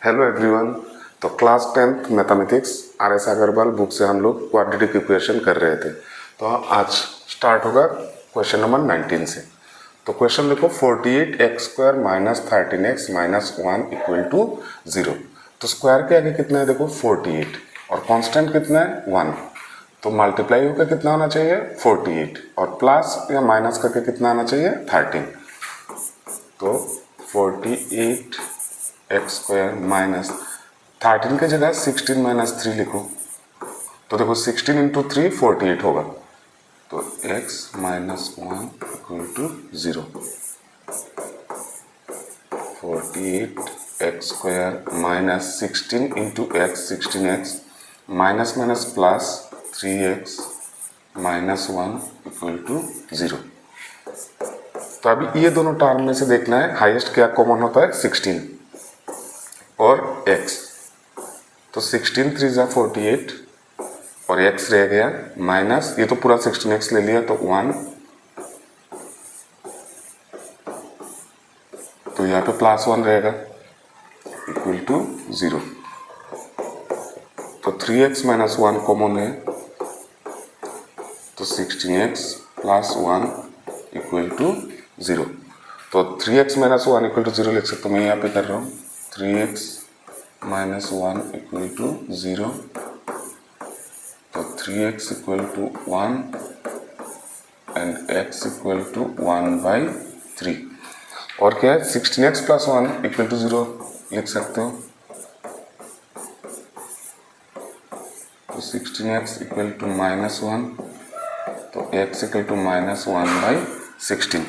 Hello everyone. तो class 10th mathematics RS Agarwal book से हम लोग क्वाड्रेटिक इक्वेशन कर रहे थे। तो आज स्टार्ट होगा क्वेश्चन नंबर 19 से। तो क्वेश्चन देखो 48x² minus 13x minus 1 equal to 0। तो स्क्वायर के आगे कितना है देखो 48 और कांस्टेंट कितना है 1। तो मल्टीप्लाई होकर कितना होना चाहिए 48 और प्लस या माइनस करके कितना आना चाहिए 13। तो 48x² माइनस 13 के जगह 16 माइनस 3 लिखो। तो देखो 16 इंटू 3 48 होगा। तो x minus 1 equal to 0। 48x² minus 16 into x 16x minus minus plus 3x minus 1 equal to 0। तो अभी ये दोनों टर्म में से देखना है हाईएस्ट क्या कॉमन होता है 16 और x। तो 16 3 जा 48 और x रह गया माइनस, ये तो पूरा 16x ले लिया तो 1। तो यहाँ पे प्लस 1 रहेगा इक्वल टू 0। तो 3x माइनस 1 कॉमन है तो 16x प्लस 1 इक्वल टू 0। तो 3x माइनस 1 इक्वल टू 0 लिख सकता हूँ। मैं यहाँ पे कर रहा हूँ 3x माइनस 1 इक्वल टू 0। तो 3x equal to 1 and x equal to 1/3। और क्या है 16x प्लस 1 इक्वल टू 0 लिख सकते हो। तो 16x इक्वल टू माइनस 1 तो x इक्वल टू माइनस 1/16।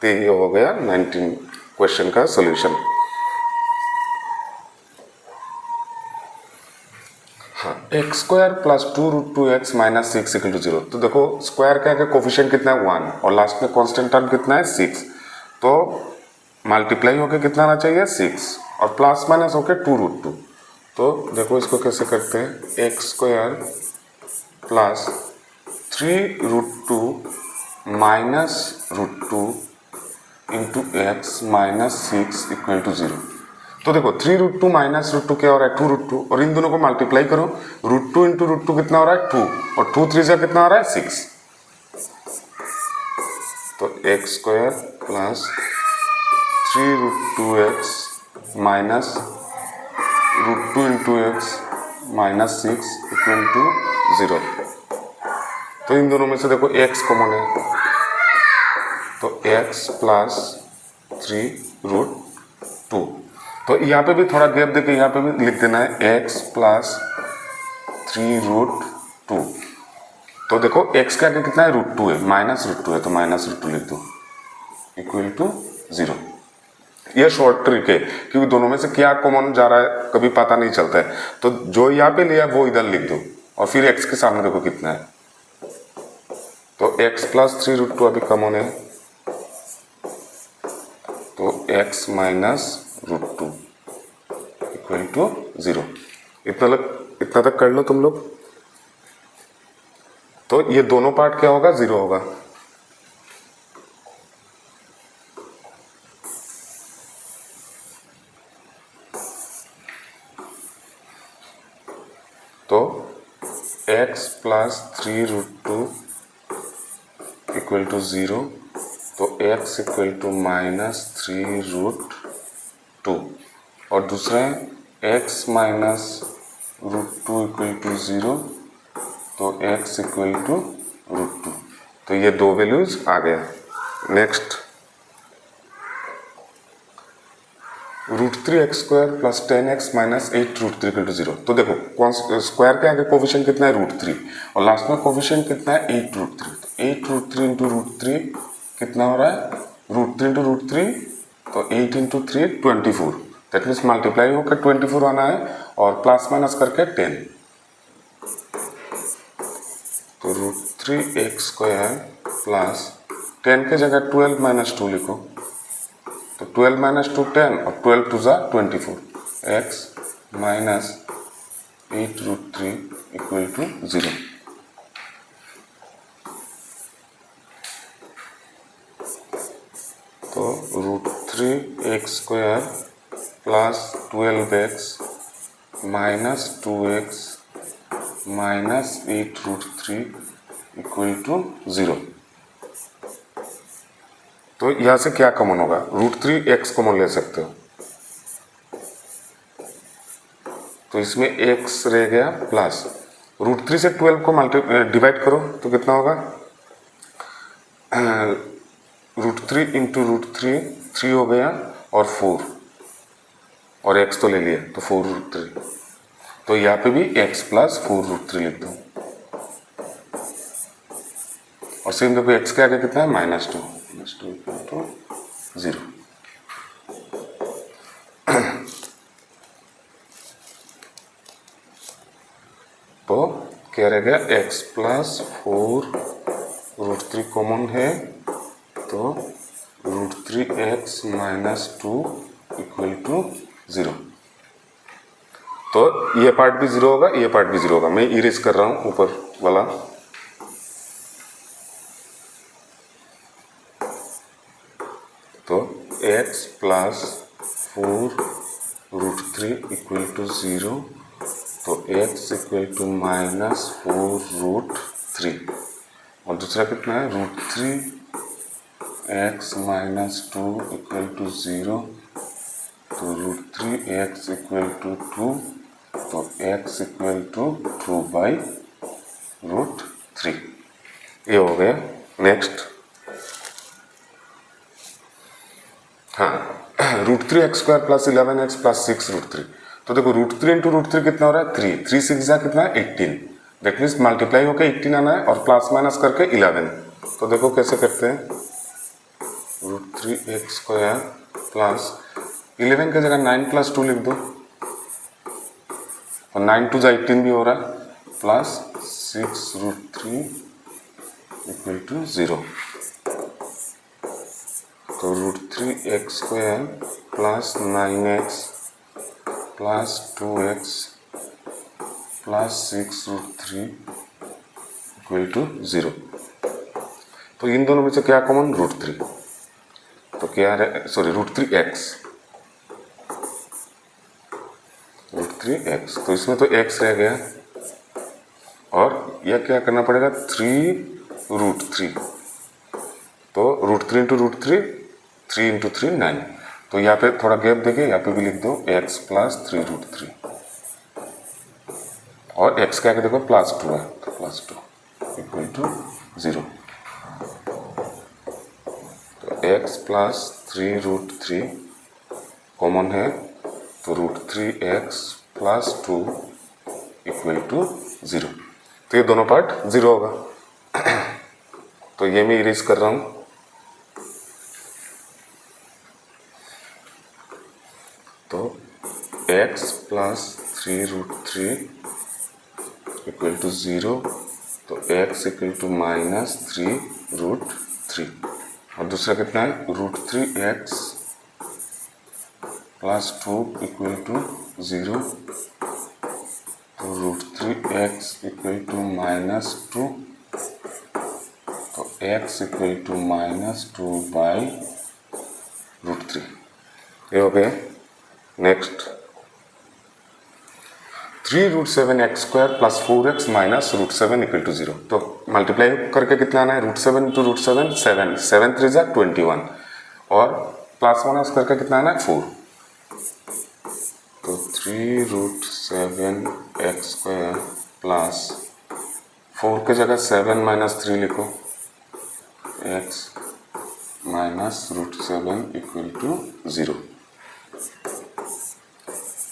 तो ये हो गया 19 क्वेश्चन का सोल्यूशन। हाँ, x² plus 2√2x minus 6 equal to 0। तो देखो स्क्वायर का आगे कोफिशिएंट कितना है 1 और लास्ट में कांस्टेंट टर्म कितना है 6। तो मल्टीप्लाई होके कितना आना चाहिए 6 और प्लस माइनस होके 2√2। तो देखो इसको कैसे करते हैं x² plus 3√2 minus √2 into x minus 6 equal to 0। तो देखो 3√2 माइनस √2 क्या हो रहा है 2√2 और इन दोनों को मल्टीप्लाई करो। √2 इंटू √2 कितना हो रहा है 2 और 2 3 कितना हो रहा है 6। तो x² plus 3√2x minus √2 into x minus 6 equal to 0। तो इन दोनों में से देखो x कॉमन है तो x प्लस 3√2। तो यहाँ पे भी थोड़ा गैप देके यहाँ पे भी लिख देना है x प्लस 3√2। तो देखो x के आगे कितना है √2 है माइनस √2 है तो माइनस √2 लिख दो इक्वल टू 0। ये शॉर्ट ट्रिक है क्योंकि दोनों में से क्या कॉमन जा रहा है कभी पता नहीं चलता है। तो जो यहाँ पे लिया वो इधर लिख दो और फिर x के सामने देखो कितना है। तो x प्लस 3√2 अभी कॉमन है तो x माइनस √2 इक्वल टू 0। इतना तक कर लो तुम लोग। तो ये दोनों पार्ट क्या होगा 0 होगा। तो x प्लस 3√2 इक्वल टू 0 तो x इक्वल टू माइनस 3√2 और दूसरा है x माइनस √2 इक्वल टू 0 तो x इक्वल टू √2। तो ये दो वैल्यूज आ गया। Next √3x² plus 10x minus 8√3 equal to 0। तो देखो स्क्वायर के आगे कोफिशिएंट कितना है √3 और लास्ट में कोफिशिएंट कितना है 8√3। तो 8√3 इंटू √3 कितना हो रहा है √3 इंटू √3 तो 8 इंटू 3 24। दैट मीन्स मल्टीप्लाई होकर 24 आना है और प्लस माइनस करके 10। तो √3x² प्लस 10 के जगह 12 माइनस 2 लिखो। तो 12 माइनस 2 10 और 12 2 जा 24। x minus 8√3 equal to 0। तो √3x² plus 12x minus 2x minus 8√3 equal to 0। तो यहां से क्या कॉमन होगा, √3x कॉमन ले सकते हो, तो इसमें x रह गया प्लस √3 से 12 को डिवाइड करो तो कितना होगा, √3 इंटू √3 3 हो गया और 4 और x तो ले लिया तो 4√3, तो यहाँ पे भी x प्लस 4√3 लिख दो और सेम देखो x के आगे कितना है -2 इक्वल टू 0। तो क्या रह गया, x प्लस 4√3 कॉमन है तो √3x माइनस 2 इक्वल टू 0। तो ये पार्ट भी 0 होगा, ये पार्ट भी 0 होगा। मैं इरेज कर रहा हूं ऊपर वाला, तो x प्लस 4√3 इक्वल टू 0, तो x इक्वल टू माइनस 4√3 और दूसरा कितना है, √3x माइनस 2 इक्वल टू 0, तो √3x इक्वल टू 2, तो x इक्वल टू 2/√3। ये हो गया। नेक्स्ट, हाँ, √3x² प्लस 11x प्लस 6√3। तो देखो √3 इंटू √3 कितना हो रहा है, 3, 3 6 जा कितना है 18, दैट मीन्स मल्टीप्लाई होकर 18 आना है और प्लस माइनस करके 11। तो देखो कैसे करते हैं, √3x² प्लस 11 की जगह 9 प्लस 2 लिख दो और 9 2 जा 18 भी हो रहा है, प्लस 6√3 इक्वल टू 0। तो √3x² plus 9x plus 2x plus 6√3 equal to 0। तो इन दोनों में से क्या कॉमन, √3, तो क्या है, सॉरी √3x, √3x, तो इसमें तो x रह गया और यह क्या करना पड़ेगा, 3√3, तो √3 इंटू √3 3 इंटू 3 9। तो यहाँ पे थोड़ा गैप देके यहाँ पे भी लिख दो x प्लस 3√3 और x के आगे देखो प्लस 2 है, तो प्लस 2 इक्वल टू 0। तो x प्लस 3√3 कॉमन है, तो √3x प्लस 2 इक्वल टू 0। तो ये दोनों पार्ट 0 होगा। तो ये मैं इरेज कर रहा हूं, तो x प्लस 3√3 इक्वल टू 0, तो x इक्वल टू माइनस 3√3 और दूसरा कितना है, √3x प्लस 2 इक्वल टू 0, तो √3x इक्वल टू माइनस 2, तो x इक्वल टू माइनस 2/√3। ये हो गया। Next, 3√7x² plus 4x minus √7 equal to 0। तो मल्टीप्लाई करके कितना आना है, √7 इंटू √7 7, 7 3 जा 21 और प्लस माइनस करके कितना आना है 4। तो 3√7x² प्लस 4 की जगह 7 माइनस 3 लिखो, x माइनस √7 इक्वल टू 0।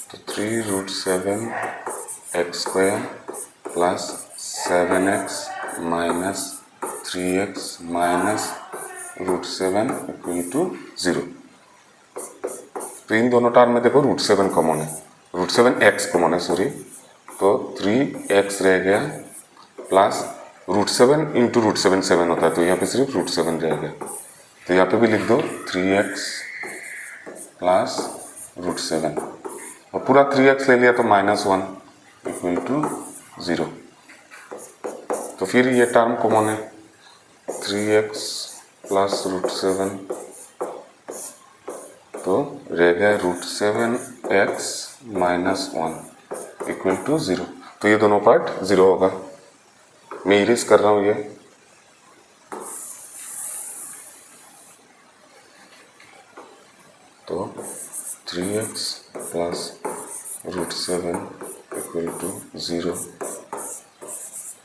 तो 3√7x² plus 7x minus 3x minus √7 equal to 0। तो इन दोनों टर्म में देखो √7 कॉमन है, √7x कॉमन है, सॉरी, तो 3x रह गया प्लस √7 इंटू √7 7 होता है, तो यहाँ पे सिर्फ √7 रह गया। तो यहाँ पे भी लिख दो 3x प्लस √7 और पूरा 3x ले लिया तो -1 इक्वल टू 0। तो फिर ये टर्म कॉमन है, 3x प्लस √7, तो तो रह गया √7x माइनस 1 इक्वल टू 0। तो ये दोनों पार्ट 0 होगा। मैं इरेज कर रहा हूँ ये। तो 3x प्लस √7 इक्वल टू 0।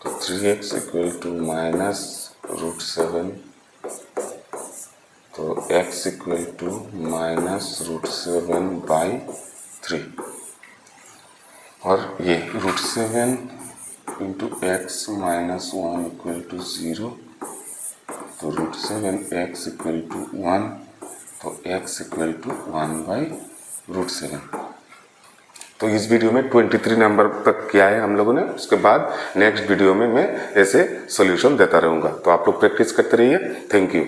तो 3x इक्वल टू माइनस √7, तो x equal to minus √7 by 3। और ये √7 into x minus 1 equal to 0। तो √7x इक्वल टू 1, तो x इक्वल टू 1/√7। तो इस वीडियो में 23 नंबर तक किया है हम लोगों ने। उसके बाद नेक्स्ट वीडियो में मैं ऐसे सॉल्यूशन देता रहूँगा। तो आप लोग प्रैक्टिस करते रहिए। Thank you.